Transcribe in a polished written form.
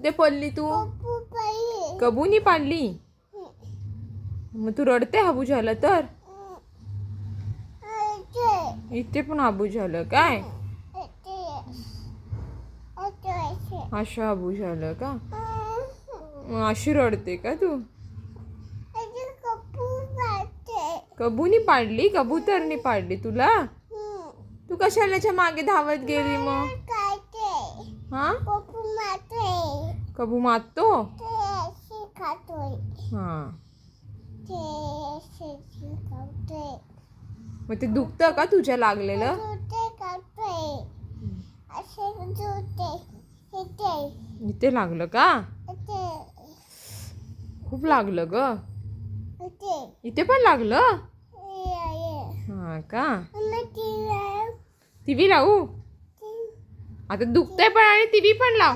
कुठे पडली तू? कबूनी पाडली? मग तू रडते हाबू झालं तर? इथे पण हाबू झालं काय? अशा हाबू झालं का? मग अशी रडते का तू? कबूनी पाडली? कबूतरनी पाडली तुला? तू कशाला मागे धावत गेली मग? हा? कबू मारतो? हा. मग ते दुखतं का तुझ्या लागलेलं? इथे लागलं का? खूप लागलं ग. इथे पण लागलं? हा का? टीव्ही लावू? आता दुखतंय पण आणि टीव्ही पण लाव.